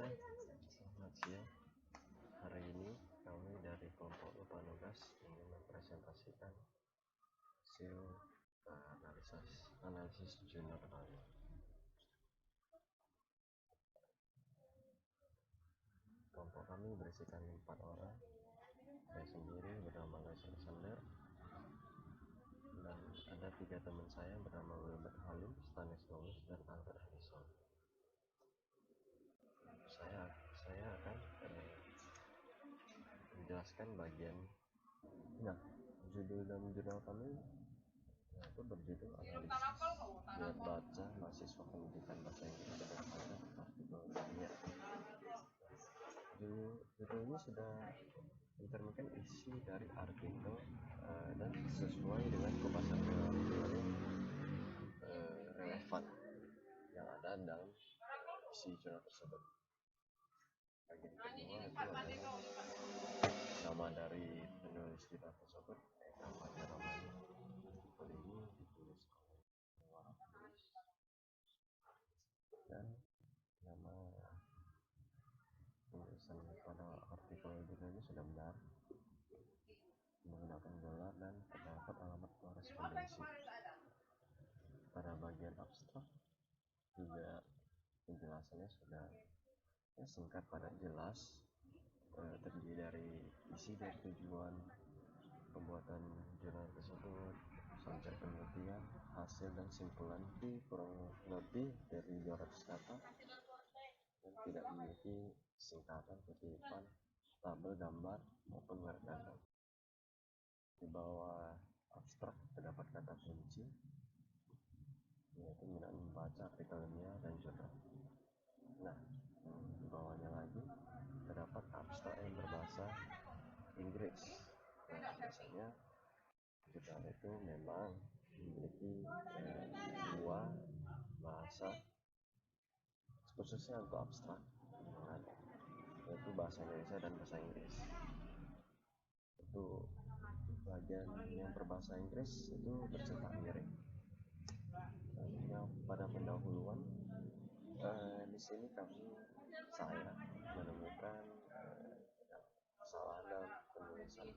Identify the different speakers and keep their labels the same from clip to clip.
Speaker 1: Hai, selamat siang. Hari ini kami dari kelompok lupa nugas ingin mempresentasikan hasil analisis jurnal kami. Kelompok kami berisikan 4 orang. Saya sendiri bernama Alexander, dan ada 3 teman saya bernama Wilbert Halim, Stanislaus, dan Albert Harrison. Saya akan menjelaskan bagian. Nah, judul dan jurnal kami itu berjudul analisis biar baca mahasiswa pendidikan bahasa Inggris berdasarkan artikel dunia. Judulnya sudah mencerminkan isi dari artikel dan sesuai dengan pembahasan relevan yang ada dalam isi jurnal tersebut. Bagian kedua itu adalah nama dari penulis jurnal tersebut, Eka Fajar Ramani. Artikel ini ditulis oleh penulis dan nama tulisan pada artikel jurnal ini sudah benar menggunakan gelar dan terdapat alamat korespondensi. Pada bagian abstrak juga penjelasannya sudah singkat padat jelas, terdiri dari isi dan tujuan pembuatan jurnal tersebut, subjek penelitian, hasil dan simpulan di kurang lebih dari 200 kata dan tidak memiliki singkatan, kutipan, tabel gambar maupun merek kata. Di bawah abstrak terdapat kata kunci, yaitu minat membaca artikelnya dan jurnal. Nah, di bawahnya lagi terdapat abstrak yang berbahasa Inggris. Nah, biasanya jurnal itu memang memiliki dua bahasa khususnya untuk abstrak, yaitu bahasa Indonesia dan bahasa Inggris. Itu bagian yang berbahasa Inggris itu bercetak miring. Yang pada pendahuluan di sini saya menemukan kesalahan dalam penulisan.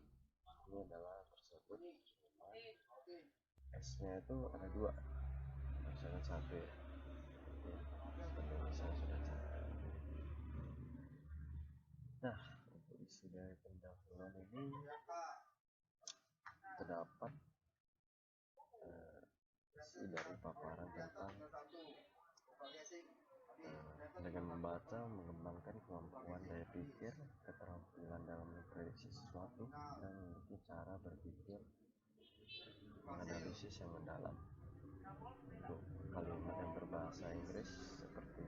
Speaker 1: Ini adalah tersebut S-nya itu ada 2, jangan 1 ya. Seperti ini saya sudah catat. Nah, untuk isi dari pendahuluan ini terdapat isi dari paparan tentang dengan membaca mengembangkan kemampuan daya pikir, keterampilan dalam memprediksi sesuatu, dan memiliki cara berpikir menganalisis yang mendalam. Untuk kalimat yang berbahasa Inggris seperti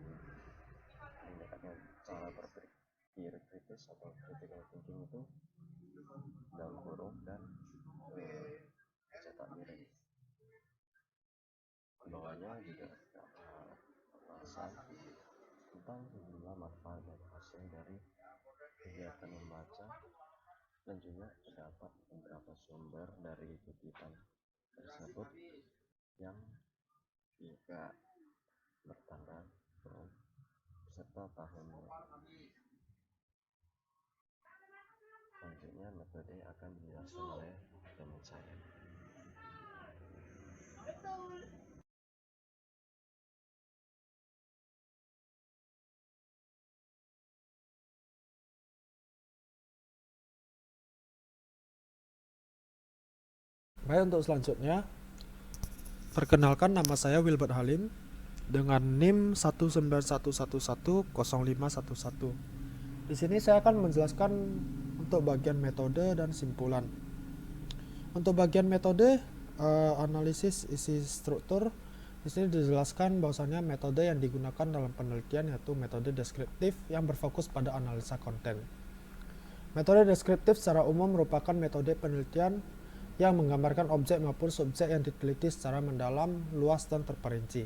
Speaker 1: menggunakan cara berpikir kritis atau critical thinking itu dalam huruf dan cetak miring. Di bawahnya juga terdapat pembahasan tentang sejumlah manfaat dan hasil dari kegiatan membaca, dan juga terdapat beberapa sumber dari kutipan tersebut yang juga bertanda from serta tahunnya. Selanjutnya metode akan dijelaskan oleh teman saya.
Speaker 2: Baik, untuk selanjutnya, perkenalkan, nama saya Wilbert Halim dengan NIM 191110511. Di sini saya akan menjelaskan untuk bagian metode dan simpulan. Untuk bagian metode analisis isi struktur, di sini dijelaskan bahwasanya metode yang digunakan dalam penelitian yaitu metode deskriptif yang berfokus pada analisa konten. Metode deskriptif secara umum merupakan metode penelitian yang menggambarkan objek maupun subjek yang diteliti secara mendalam, luas, dan terperinci.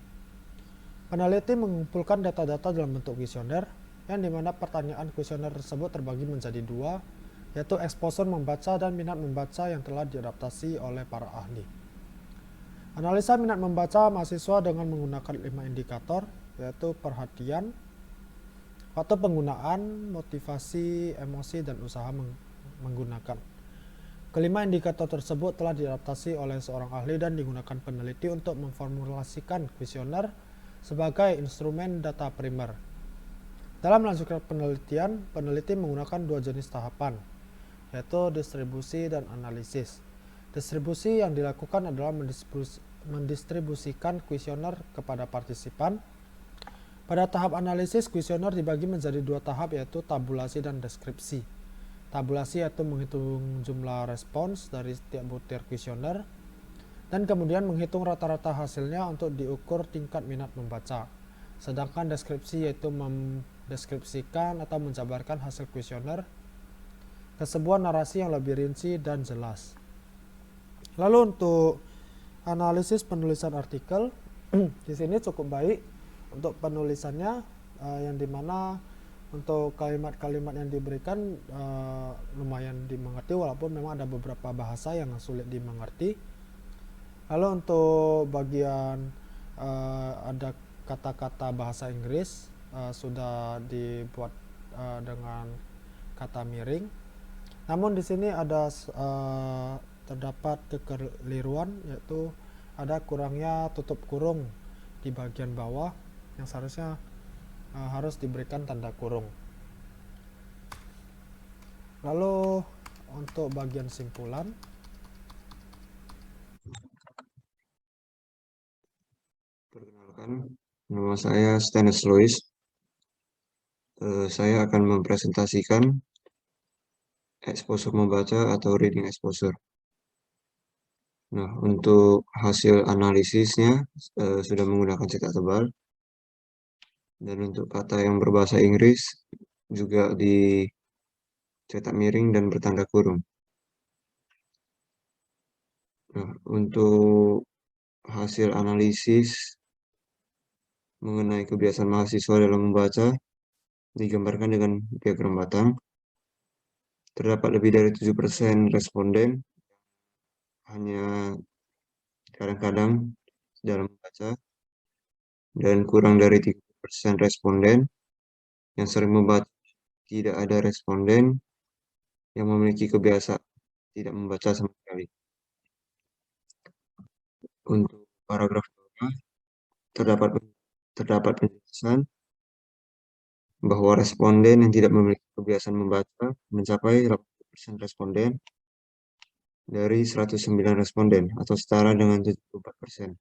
Speaker 2: Peneliti mengumpulkan data-data dalam bentuk kuesioner, yang dimana pertanyaan kuesioner tersebut terbagi menjadi 2, yaitu exposure membaca dan minat membaca yang telah diadaptasi oleh para ahli. Analisa minat membaca mahasiswa dengan menggunakan 5 indikator, yaitu perhatian, faktor penggunaan, motivasi, emosi, dan usaha menggunakan. Kelima indikator tersebut telah diadaptasi oleh seorang ahli dan digunakan peneliti untuk memformulasikan kuesioner sebagai instrumen data primer. Dalam melanjutkan penelitian, peneliti menggunakan dua jenis tahapan, yaitu distribusi dan analisis. Distribusi yang dilakukan adalah mendistribusikan kuesioner kepada partisipan. Pada tahap analisis, kuesioner dibagi menjadi dua tahap, yaitu tabulasi dan deskripsi. Tabulasi yaitu menghitung jumlah respons dari setiap butir kuesioner dan kemudian menghitung rata-rata hasilnya untuk diukur tingkat minat membaca. Sedangkan deskripsi yaitu mendeskripsikan atau menjabarkan hasil kuesioner ke sebuah narasi yang lebih rinci dan jelas. Lalu untuk analisis penulisan artikel, di sini cukup baik untuk penulisannya, yang dimana untuk kalimat-kalimat yang diberikan lumayan dimengerti, walaupun memang ada beberapa bahasa yang sulit dimengerti. Lalu untuk bagian ada kata-kata bahasa Inggris sudah dibuat dengan kata miring. Namun di sini ada terdapat kekeliruan, yaitu ada kurangnya tutup kurung di bagian bawah yang seharusnya harus diberikan tanda kurung. Lalu untuk bagian simpulan,
Speaker 3: perkenalkan, nama saya Stannis Lois. Saya akan mempresentasikan exposure membaca atau reading exposure. Nah, untuk hasil analisisnya sudah menggunakan cetak tebal. Dan untuk kata yang berbahasa Inggris juga dicetak miring dan bertanda kurung. Nah, untuk hasil analisis mengenai kebiasaan mahasiswa dalam membaca digambarkan dengan diagram batang. Terdapat lebih dari 7% responden hanya kadang-kadang dalam membaca, dan kurang dari 30% responden yang sering membaca. Tidak ada responden yang memiliki kebiasaan tidak membaca sama sekali. Untuk paragraf bawah terdapat penjelasan bahwa responden yang tidak memiliki kebiasaan membaca mencapai 80% responden dari 109 responden atau setara dengan 74%.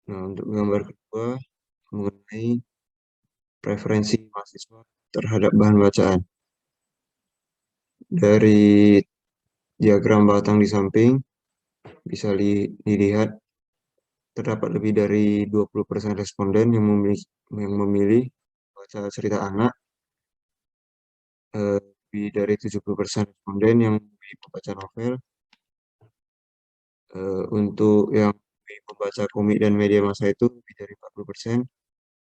Speaker 3: Nah, untuk gambar kedua mengenai preferensi mahasiswa terhadap bahan bacaan. Dari diagram batang di samping bisa dilihat terdapat lebih dari 20% responden yang memilih baca cerita anak, lebih dari 70% responden yang memilih membaca novel, untuk yang membaca komik dan media massa itu lebih dari 40%,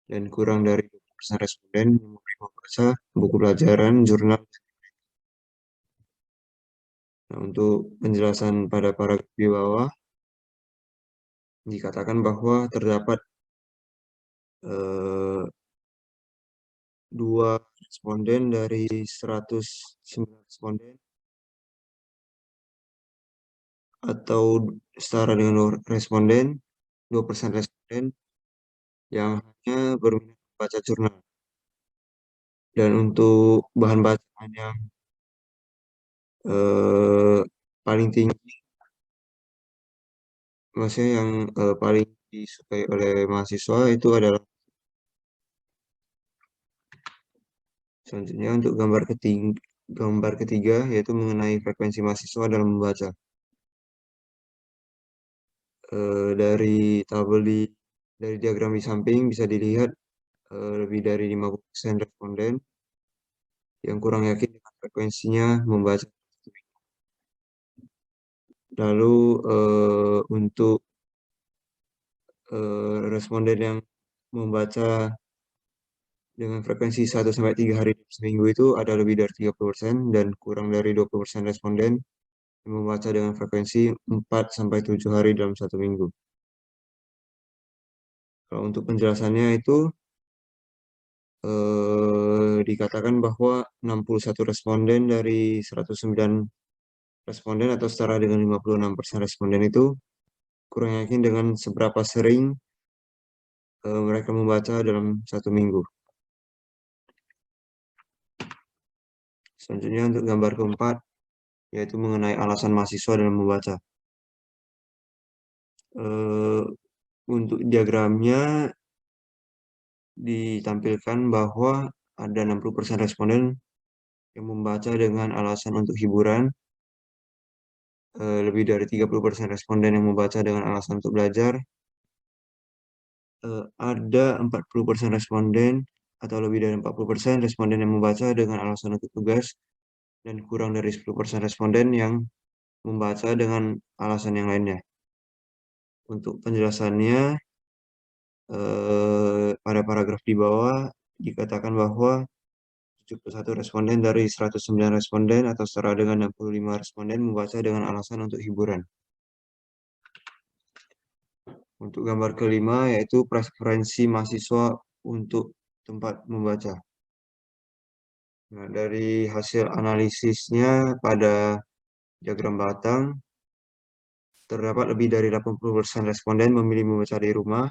Speaker 3: dan kurang dari 20% responden yang membaca buku pelajaran, jurnal. Nah, untuk penjelasan pada paragraf di bawah dikatakan bahwa terdapat 2 responden dari 109 responden atau setara dengan 2% responden yang hanya berminat membaca jurnal. Dan untuk bahan bacaan yang paling tinggi, maksudnya yang paling disukai oleh mahasiswa itu adalah, selanjutnya untuk gambar ketiga yaitu mengenai frekuensi mahasiswa dalam membaca. Dari dari diagram di samping bisa dilihat lebih dari 50% responden yang kurang yakin dengan frekuensinya membaca. Lalu untuk responden yang membaca dengan frekuensi 1-3 hari seminggu itu ada lebih dari 30%, dan kurang dari 20% responden yang membaca dengan frekuensi 4-7 hari dalam 1 minggu. Kalau untuk penjelasannya itu dikatakan bahwa 61 responden dari 109 responden atau setara dengan 56% responden itu kurang yakin dengan seberapa sering mereka membaca dalam 1 minggu. Selanjutnya untuk gambar keempat, yaitu mengenai alasan mahasiswa dalam membaca. Untuk diagramnya ditampilkan bahwa ada 60% responden yang membaca dengan alasan untuk hiburan, lebih dari 30% responden yang membaca dengan alasan untuk belajar, ada 40% responden atau lebih dari 40% responden yang membaca dengan alasan untuk tugas, dan kurang dari 10% responden yang membaca dengan alasan yang lainnya. Untuk penjelasannya, pada paragraf di bawah dikatakan bahwa 71 responden dari 109 responden atau setara dengan 65 responden membaca dengan alasan untuk hiburan. Untuk gambar kelima, yaitu preferensi mahasiswa untuk tempat membaca. Nah, dari hasil analisisnya pada diagram batang, terdapat lebih dari 80% responden memilih membaca di rumah,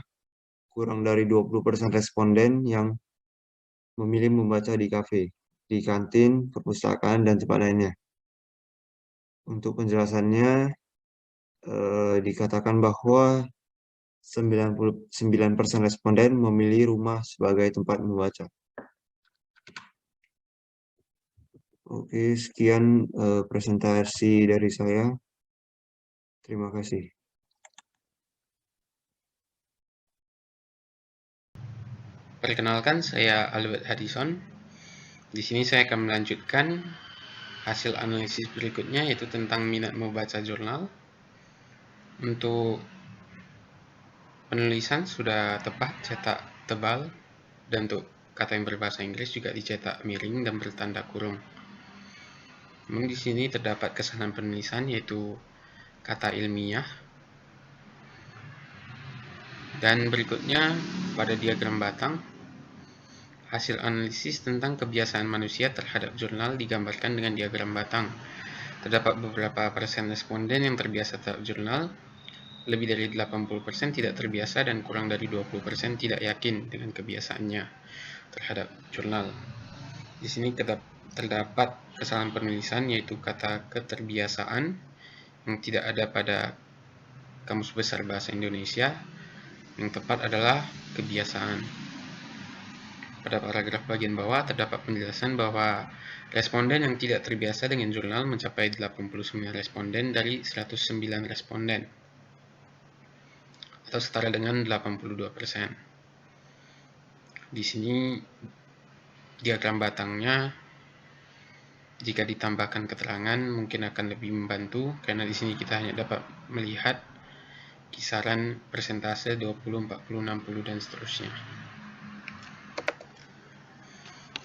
Speaker 3: kurang dari 20% responden yang memilih membaca di kafe, di kantin, perpustakaan, dan tempat lainnya. Untuk penjelasannya, dikatakan bahwa 99% responden memilih rumah sebagai tempat membaca. Oke, sekian presentasi dari saya. Terima kasih.
Speaker 4: Perkenalkan, saya Albert Hadison. Di sini saya akan melanjutkan hasil analisis berikutnya, yaitu tentang minat membaca jurnal. Untuk penulisan sudah tepat, cetak tebal, dan untuk kata yang berbahasa Inggris juga dicetak miring dan bertanda kurung. Namun di sini terdapat kesalahan penulisan, yaitu kata ilmiah. Dan berikutnya pada diagram batang, hasil analisis tentang kebiasaan manusia terhadap jurnal digambarkan dengan diagram batang. Terdapat beberapa persen responden yang terbiasa terhadap jurnal, lebih dari 80% tidak terbiasa, dan kurang dari 20% tidak yakin dengan kebiasaannya terhadap jurnal. Di sini terdapat kesalahan penulisan, yaitu kata keterbiasaan yang tidak ada pada Kamus Besar Bahasa Indonesia. Yang tepat adalah kebiasaan. Pada paragraf bagian bawah terdapat penjelasan bahwa responden yang tidak terbiasa dengan jurnal mencapai 89 responden dari 109 responden, atau setara dengan 82%. Di sini diagram batangnya jika ditambahkan keterangan mungkin akan lebih membantu, karena di sini kita hanya dapat melihat kisaran persentase 20, 40, 60 dan seterusnya.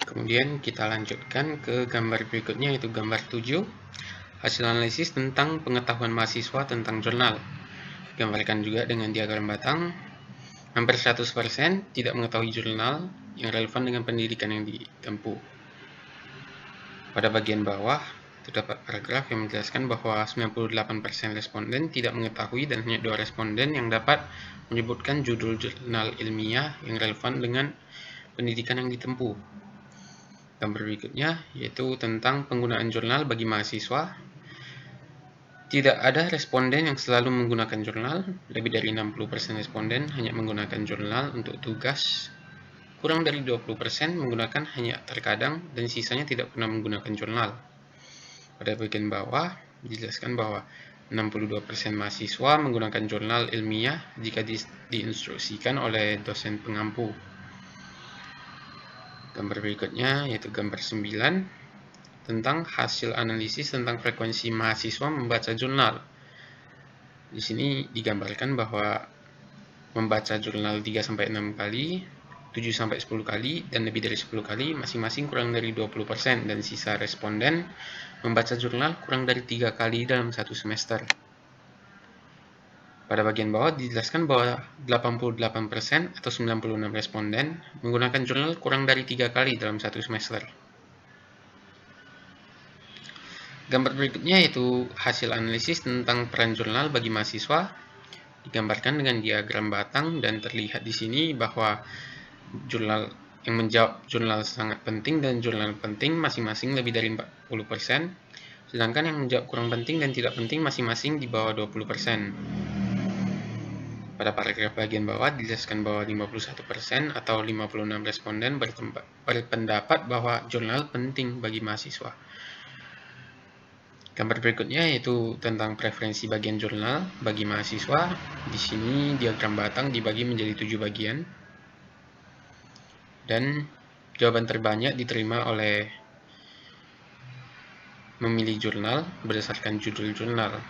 Speaker 4: Kemudian kita lanjutkan ke gambar berikutnya, yaitu gambar 7, hasil analisis tentang pengetahuan mahasiswa tentang jurnal. Digambarkan juga dengan diagram batang. Hampir 100% tidak mengetahui jurnal yang relevan dengan pendidikan yang ditempuh. Pada bagian bawah terdapat paragraf yang menjelaskan bahwa 98% responden tidak mengetahui, dan hanya 2 responden yang dapat menyebutkan judul jurnal ilmiah yang relevan dengan pendidikan yang ditempuh. Gambar berikutnya yaitu tentang penggunaan jurnal bagi mahasiswa. Tidak ada responden yang selalu menggunakan jurnal. Lebih dari 60% responden hanya menggunakan jurnal untuk tugas. Kurang dari 20% menggunakan hanya terkadang, dan sisanya tidak pernah menggunakan jurnal. Pada bagian bawah dijelaskan bahwa 62% mahasiswa menggunakan jurnal ilmiah jika diinstruksikan oleh dosen pengampu. Gambar berikutnya yaitu gambar 9 tentang hasil analisis tentang frekuensi mahasiswa membaca jurnal. Di sini digambarkan bahwa membaca jurnal 3-6 kali, 7-10 kali, dan lebih dari 10 kali masing-masing kurang dari 20%, dan sisa responden membaca jurnal kurang dari 3 kali dalam 1 semester. Pada bagian bawah dijelaskan bahwa 88% atau 96 responden menggunakan jurnal kurang dari 3 kali dalam satu semester. Gambar berikutnya yaitu hasil analisis tentang peran jurnal bagi mahasiswa, digambarkan dengan diagram batang, dan terlihat di sini bahwa jurnal yang menjawab jurnal sangat penting dan jurnal penting masing-masing lebih dari 40%, sedangkan yang menjawab kurang penting dan tidak penting masing-masing di bawah 20%. Pada paragraf bagian bawah dijelaskan bahwa 51% atau 56 responden berpendapat bahwa jurnal penting bagi mahasiswa. Gambar berikutnya yaitu tentang preferensi bagian jurnal bagi mahasiswa. Di sini diagram batang dibagi menjadi 7 bagian. Dan jawaban terbanyak diterima oleh memilih jurnal berdasarkan judul jurnal.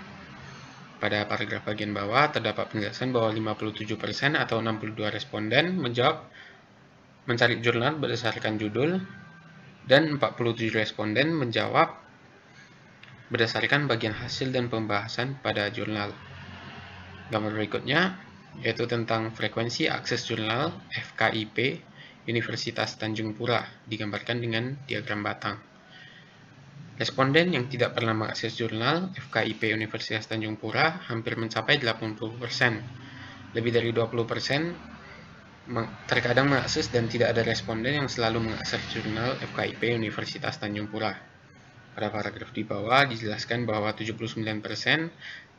Speaker 4: Pada paragraf bagian bawah terdapat penjelasan bahwa 57% atau 62 responden menjawab mencari jurnal berdasarkan judul, dan 47 responden menjawab berdasarkan bagian hasil dan pembahasan pada jurnal. Gambar berikutnya yaitu tentang frekuensi akses jurnal FKIP Universitas Tanjung Pura, digambarkan dengan diagram batang. Responden yang tidak pernah mengakses jurnal FKIP Universitas Tanjung Pura hampir mencapai 80%. Lebih dari 20% terkadang mengakses, dan tidak ada responden yang selalu mengakses jurnal FKIP Universitas Tanjung Pura. Pada paragraf di bawah dijelaskan bahwa 79%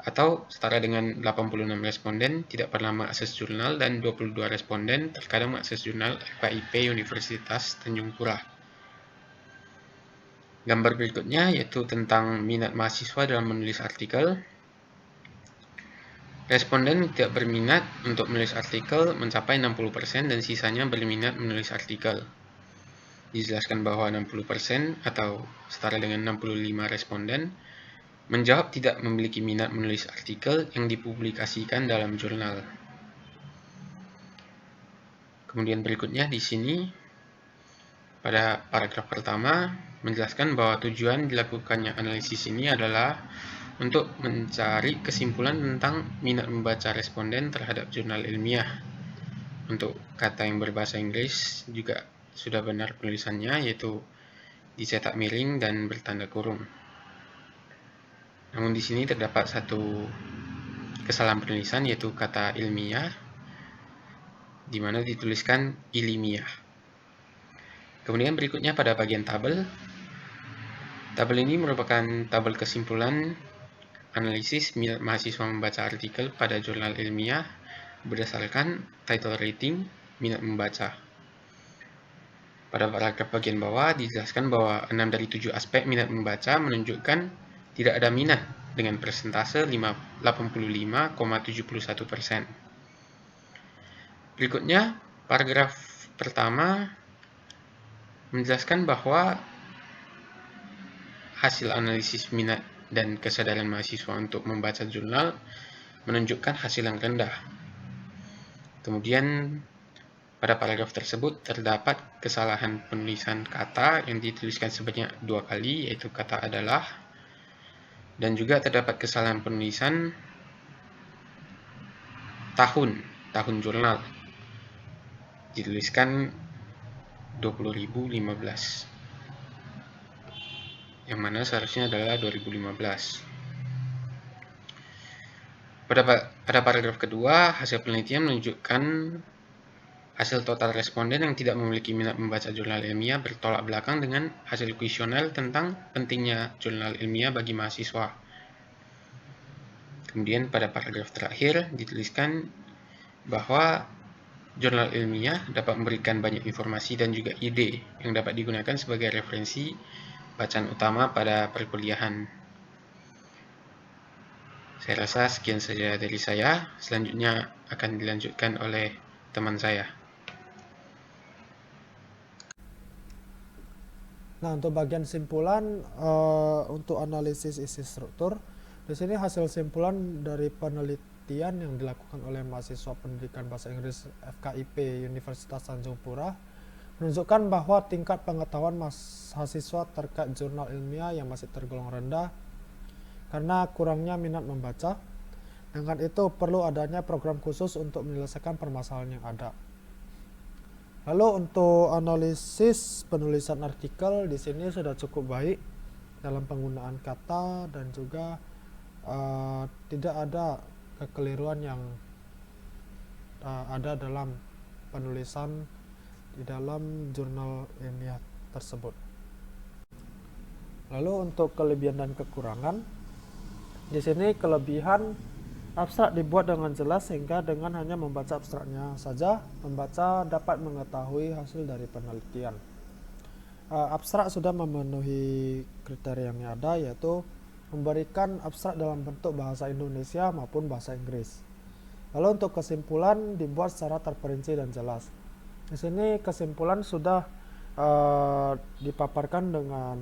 Speaker 4: atau setara dengan 86 responden tidak pernah mengakses jurnal, dan 22 responden terkadang mengakses jurnal FKIP Universitas Tanjung Pura. Gambar berikutnya yaitu tentang minat mahasiswa dalam menulis artikel. Responden tidak berminat untuk menulis artikel mencapai 60% dan sisanya berminat menulis artikel. Dijelaskan bahwa 60% atau setara dengan 65 responden menjawab tidak memiliki minat menulis artikel yang dipublikasikan dalam jurnal. Kemudian berikutnya di sini pada paragraf pertama menjelaskan bahwa tujuan dilakukannya analisis ini adalah untuk mencari kesimpulan tentang minat membaca responden terhadap jurnal ilmiah. Untuk kata yang berbahasa Inggris juga sudah benar penulisannya, yaitu dicetak miring dan bertanda kurung. Namun di sini terdapat satu kesalahan penulisan, yaitu kata ilmiah, di mana dituliskan ilmiah. Kemudian berikutnya pada bagian tabel. Tabel ini merupakan tabel kesimpulan analisis minat mahasiswa membaca artikel pada jurnal ilmiah berdasarkan title rating minat membaca. Pada paragraf bagian bawah dijelaskan bahwa 6 dari 7 aspek minat membaca menunjukkan tidak ada minat dengan persentase 85,71%. Berikutnya, paragraf pertama menjelaskan bahwa hasil analisis minat dan kesadaran mahasiswa untuk membaca jurnal menunjukkan hasil yang rendah. Kemudian pada paragraf tersebut terdapat kesalahan penulisan kata yang dituliskan sebanyak 2 kali, yaitu kata adalah, dan juga terdapat kesalahan penulisan tahun jurnal, dituliskan 20.015. yang mana seharusnya adalah 2015. Pada paragraf kedua, hasil penelitian menunjukkan hasil total responden yang tidak memiliki minat membaca jurnal ilmiah bertolak belakang dengan hasil kuesioner tentang pentingnya jurnal ilmiah bagi mahasiswa. Kemudian pada paragraf terakhir dituliskan bahwa jurnal ilmiah dapat memberikan banyak informasi dan juga ide yang dapat digunakan sebagai referensi bacaan utama pada perkuliahan. Saya rasa sekian saja dari saya. Selanjutnya akan dilanjutkan oleh teman saya.
Speaker 2: Nah, untuk bagian simpulan untuk analisis isi struktur, di sini hasil simpulan dari penelitian yang dilakukan oleh mahasiswa pendidikan bahasa Inggris FKIP Universitas Tanjung Pura menunjukkan bahwa tingkat pengetahuan mahasiswa terkait jurnal ilmiah yang masih tergolong rendah karena kurangnya minat membaca, Dengan itu perlu adanya program khusus untuk menyelesaikan permasalahan yang ada. Lalu untuk analisis penulisan artikel di sini sudah cukup baik dalam penggunaan kata dan juga tidak ada kekeliruan yang ada dalam penulisan di dalam jurnal ilmiah tersebut. Lalu untuk kelebihan dan kekurangan, di sini kelebihan abstrak dibuat dengan jelas sehingga dengan hanya membaca abstraknya saja, pembaca dapat mengetahui hasil dari penelitian. Abstrak sudah memenuhi kriteria yang ada, yaitu memberikan abstrak dalam bentuk bahasa Indonesia maupun bahasa Inggris. Lalu untuk kesimpulan dibuat secara terperinci dan jelas. Di sini kesimpulan sudah dipaparkan dengan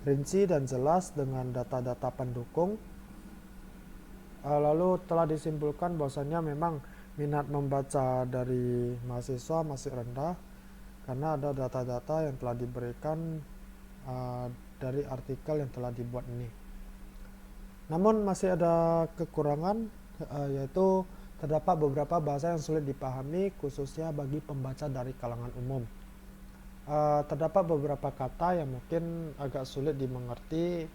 Speaker 2: rinci dan jelas dengan data-data pendukung. Lalu telah disimpulkan bahwasanya memang minat membaca dari mahasiswa masih rendah karena ada data-data yang telah diberikan dari artikel yang telah dibuat ini. Namun masih ada kekurangan, yaitu terdapat beberapa bahasa yang sulit dipahami khususnya bagi pembaca dari kalangan umum. Terdapat beberapa kata yang mungkin agak sulit dimengerti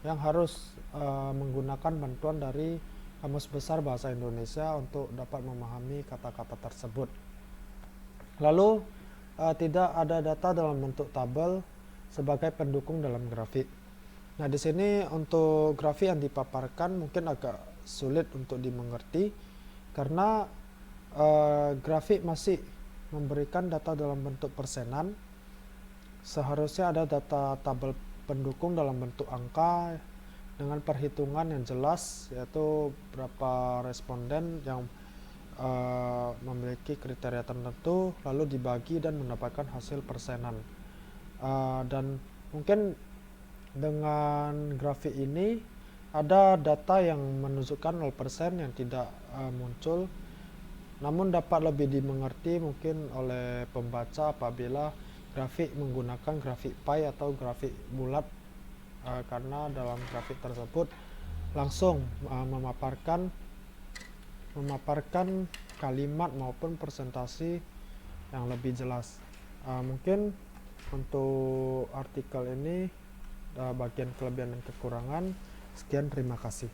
Speaker 2: yang harus menggunakan bantuan dari Kamus Besar Bahasa Indonesia untuk dapat memahami kata-kata tersebut. Lalu tidak ada data dalam bentuk tabel sebagai pendukung dalam grafik. Nah, di sini untuk grafik yang dipaparkan mungkin agak sulit untuk dimengerti karena grafik masih memberikan data dalam bentuk persenan. Seharusnya ada data tabel pendukung dalam bentuk angka dengan perhitungan yang jelas, yaitu berapa responden yang memiliki kriteria tertentu lalu dibagi dan mendapatkan hasil persenan. Dan mungkin dengan grafik ini ada data yang menunjukkan 0% yang tidak muncul, namun dapat lebih dimengerti mungkin oleh pembaca apabila grafik menggunakan grafik pie atau grafik bulat, karena dalam grafik tersebut langsung memaparkan kalimat maupun presentasi yang lebih jelas. Mungkin untuk artikel ini bagian kelebihan dan kekurangan. Sekian, terima kasih.